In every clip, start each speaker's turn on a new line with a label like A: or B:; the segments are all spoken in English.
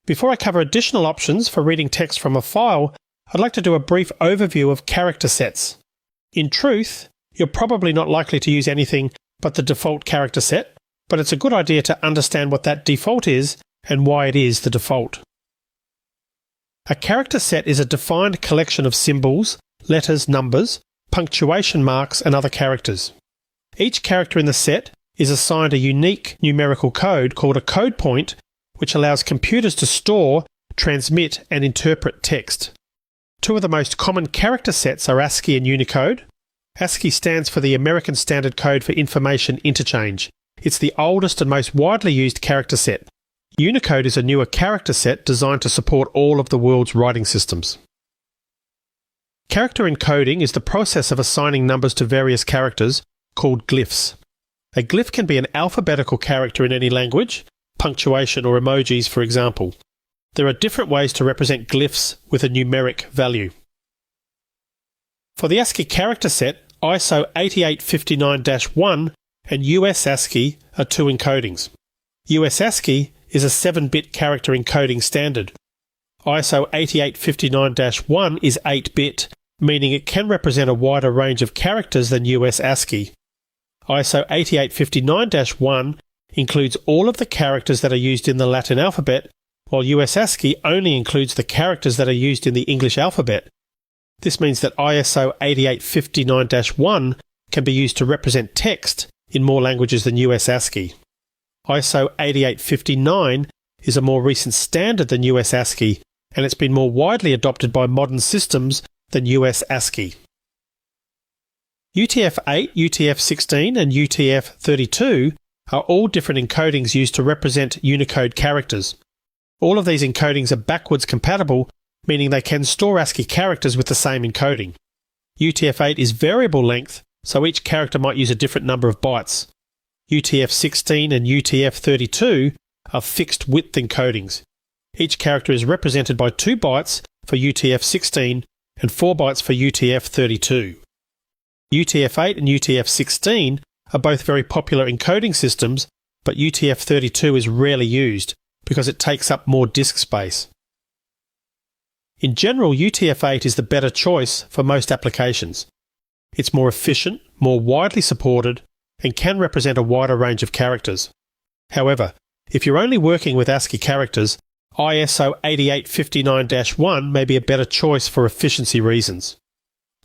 A: Before I cover additional options for reading text from a file, I'd like to do a brief overview of character sets. In truth, you're probably not likely to use anything but the default character set, but it's a good idea to understand what that default is and why it is the default. A character set is a defined collection of symbols, letters, numbers, punctuation marks, and other characters. Each character in the set is assigned a unique numerical code called a code point, which allows computers to store, transmit, and interpret text. Two of the most common character sets are ASCII and Unicode. ASCII stands for the American Standard Code for Information Interchange. It's the oldest and most widely used character set. Unicode is a newer character set designed to support all of the world's writing systems. Character encoding is the process of assigning numbers to various characters, called glyphs. A glyph can be an alphabetical character in any language, punctuation or emojis, for example. There are different ways to represent glyphs with a numeric value. For the ASCII character set, ISO 8859-1 and US ASCII are two encodings. US ASCII is a 7-bit character encoding standard. ISO 8859-1 is 8-bit, meaning it can represent a wider range of characters than US ASCII. ISO 8859-1 includes all of the characters that are used in the Latin alphabet, while US ASCII only includes the characters that are used in the English alphabet. This means that ISO 8859-1 can be used to represent text in more languages than US ASCII. ISO 8859 is a more recent standard than US ASCII, and it's been more widely adopted by modern systems than US ASCII. UTF-8, UTF-16 and UTF-32 are all different encodings used to represent Unicode characters. All of these encodings are backwards compatible, meaning they can store ASCII characters with the same encoding. UTF-8 is variable length, so each character might use a different number of bytes. UTF-16 and UTF-32 are fixed width encodings. Each character is represented by 2 bytes for UTF-16 and 4 bytes for UTF-32. UTF-8 and UTF-16 are both very popular encoding systems, but UTF-32 is rarely used because it takes up more disk space. In general, UTF-8 is the better choice for most applications. It's more efficient, more widely supported, and can represent a wider range of characters. However, if you're only working with ASCII characters, ISO 8859-1 may be a better choice for efficiency reasons.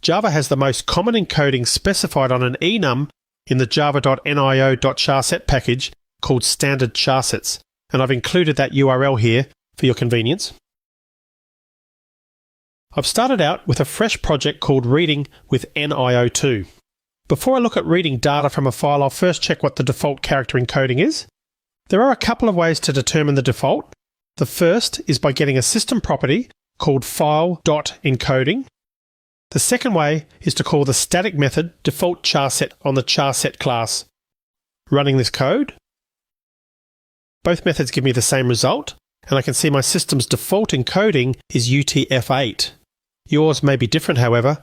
A: Java has the most common encoding specified on an enum in the java.nio.charset package called standard charsets, and I've included that URL here for your convenience. I've started out with a fresh project called Reading with NIO2. Before I look at reading data from a file, I'll first check what the default character encoding is. There are a couple of ways to determine the default. The first is by getting a system property called file.encoding. The second way is to call the static method default charset on the charset class. Running this code. Both methods give me the same result, and I can see my system's default encoding is UTF-8. Yours may be different, however.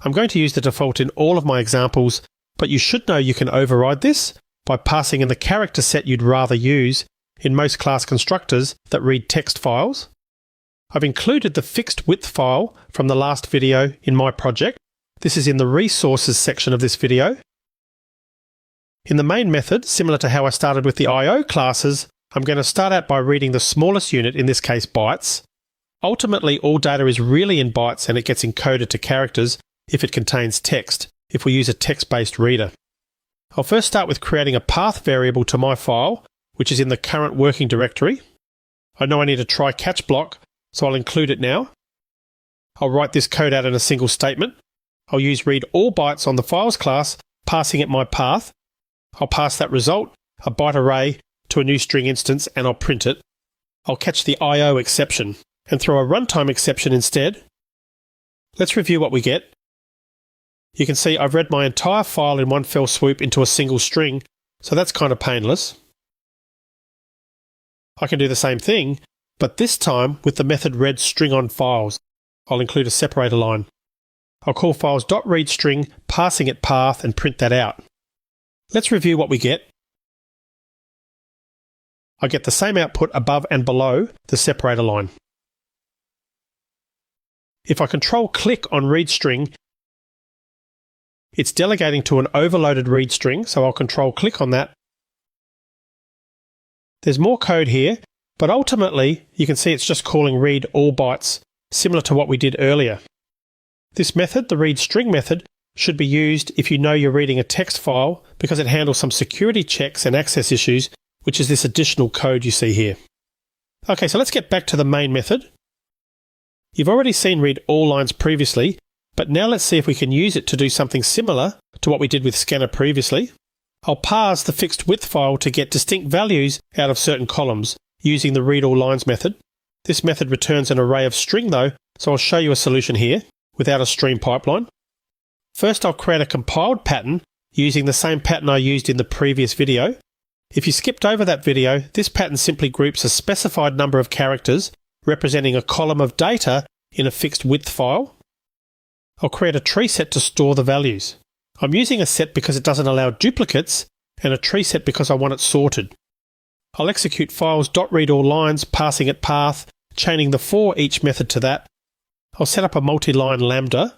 A: I'm going to use the default in all of my examples, but you should know you can override this by passing in the character set you'd rather use in most class constructors that read text files. I've included the fixed width file from the last video in my project. This is in the resources section of this video. In the main method, similar to how I started with the IO classes, I'm going to start out by reading the smallest unit, in this case bytes. Ultimately, all data is really in bytes and it gets encoded to characters if it contains text, if we use a text-based reader. I'll first start with creating a path variable to my file, which is in the current working directory. I know I need a try-catch block, so I'll include it now. I'll write this code out in a single statement. I'll use read all bytes on the files class, passing it my path. I'll pass that result, a byte array, to a new string instance and I'll print it. I'll catch the IO exception and throw a runtime exception instead. Let's review what we get. You can see I've read my entire file in one fell swoop into a single string, so that's kind of painless. I can do the same thing, but this time with the method readStringOnFiles. I'll include a separator line. I'll call files.readString, passing it path, and print that out. Let's review what we get. I get the same output above and below the separator line. If I control-click on read string, it's delegating to an overloaded read string, so I'll control-click on that. There's more code here, but ultimately you can see it's just calling read all bytes, similar to what we did earlier. This method, the read string method, should be used if you know you're reading a text file because it handles some security checks and access issues, which is this additional code you see here. Okay, so let's get back to the main method. You've already seen read all lines previously, but now let's see if we can use it to do something similar to what we did with scanner previously. I'll parse the fixed width file to get distinct values out of certain columns using the read all lines method. This method returns an array of string though, so I'll show you a solution here without a stream pipeline. First, I'll create a compiled pattern using the same pattern I used in the previous video. If you skipped over that video, this pattern simply groups a specified number of characters representing a column of data in a fixed width file. I'll create a tree set to store the values. I'm using a set because it doesn't allow duplicates, and a tree set because I want it sorted. I'll execute files.readAllLines, passing it path, chaining the for each method to that. I'll set up a multi-line lambda.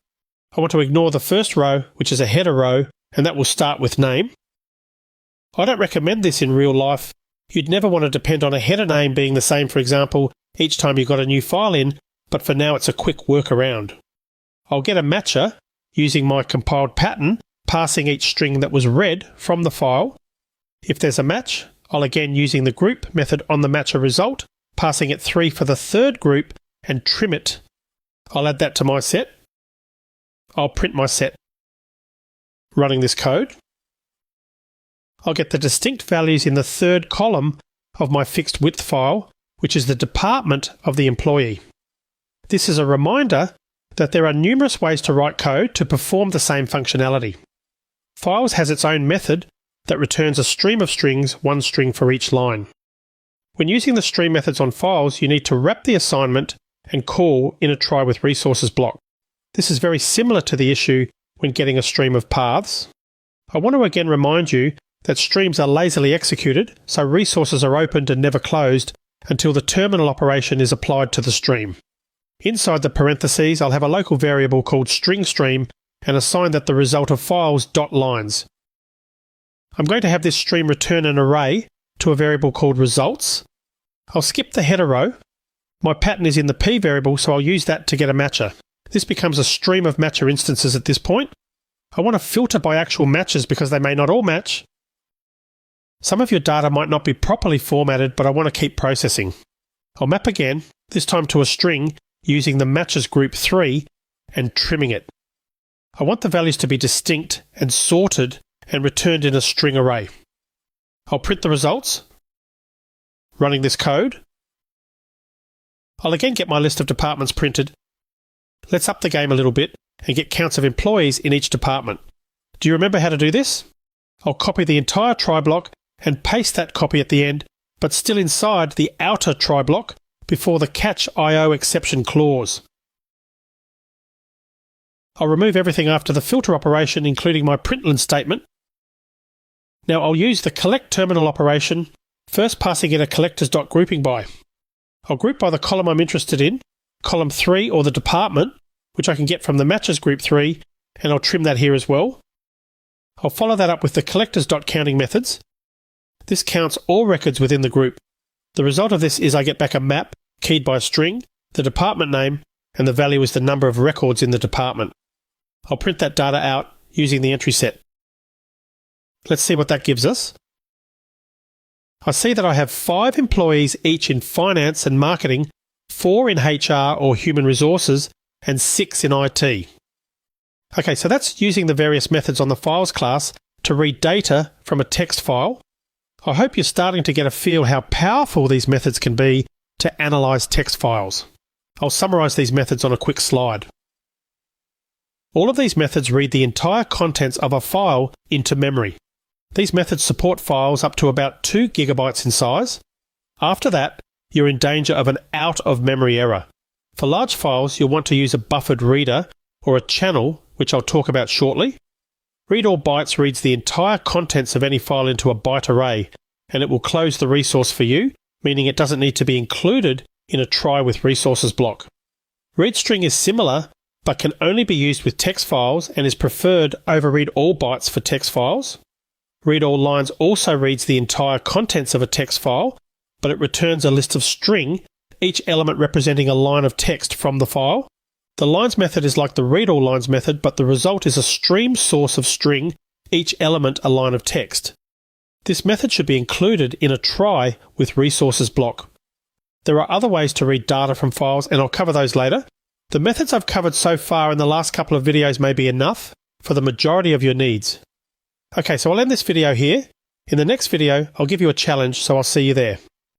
A: I want to ignore the first row, which is a header row, and that will start with name. I don't recommend this in real life. You'd never want to depend on a header name being the same, for example, each time you got a new file in, but for now it's a quick workaround. I'll get a matcher using my compiled pattern, passing each string that was read from the file. If there's a match, I'll again using the group method on the matcher result, passing it 3 for the third group and trim it. I'll add that to my set. I'll print my set. Running this code, I'll get the distinct values in the third column of my fixed width file, which is the department of the employee. This is a reminder that there are numerous ways to write code to perform the same functionality. Files has its own method that returns a stream of strings, one string for each line. When using the stream methods on files, you need to wrap the assignment and call in a try with resources block. This is very similar to the issue when getting a stream of paths. I want to again remind you that streams are lazily executed, so resources are opened and never closed until the terminal operation is applied to the stream. Inside the parentheses, I'll have a local variable called string and assign that the result of files.lines. I'm going to have this stream return an array to a variable called results. I'll skip the header row. My pattern is in the p variable, so I'll use that to get a matcher. This becomes a stream of matcher instances at this point. I want to filter by actual matches because they may not all match. Some of your data might not be properly formatted, but I want to keep processing. I'll map again, this time to a string, using the matches group 3 and trimming it. I want the values to be distinct and sorted and returned in a string array. I'll print the results. Running this code. I'll again get my list of departments printed. Let's up the game a little bit and get counts of employees in each department. Do you remember how to do this? I'll copy the entire try block and paste that copy at the end, but still inside the outer try block before the catch IO exception clause. I'll remove everything after the filter operation, including my println statement. Now I'll use the collect terminal operation, first passing in a collectors.groupingby. I'll group by the column I'm interested in, column 3 or the department, which I can get from the matches group 3, and I'll trim that here as well. I'll follow that up with the collectors.counting methods. This counts all records within the group. The result of this is I get back a map keyed by a string, the department name, and the value is the number of records in the department. I'll print that data out using the entry set. Let's see what that gives us. I see that I have 5 employees each in finance and marketing, 4 in HR or human resources, and 6 in IT. Okay, so that's using the various methods on the files class to read data from a text file. I hope you're starting to get a feel how powerful these methods can be to analyse text files. I'll summarise these methods on a quick slide. All of these methods read the entire contents of a file into memory. These methods support files up to about 2 gigabytes in size. After that, you're in danger of an out-of-memory error. For large files, you'll want to use a buffered reader or a channel, which I'll talk about shortly. Read all bytes reads the entire contents of any file into a byte array, and it will close the resource for you, meaning it doesn't need to be included in a try with resources block. ReadString is similar, but can only be used with text files and is preferred over read all bytes for text files. Read all lines also reads the entire contents of a text file, but it returns a list of string, each element representing a line of text from the file. The lines method is like the read all lines method, but the result is a stream source of string, each element a line of text. This method should be included in a try with resources block. There are other ways to read data from files, and I'll cover those later. The methods I've covered so far in the last couple of videos may be enough for the majority of your needs. Okay, so I'll end this video here. In the next video, I'll give you a challenge, so I'll see you there.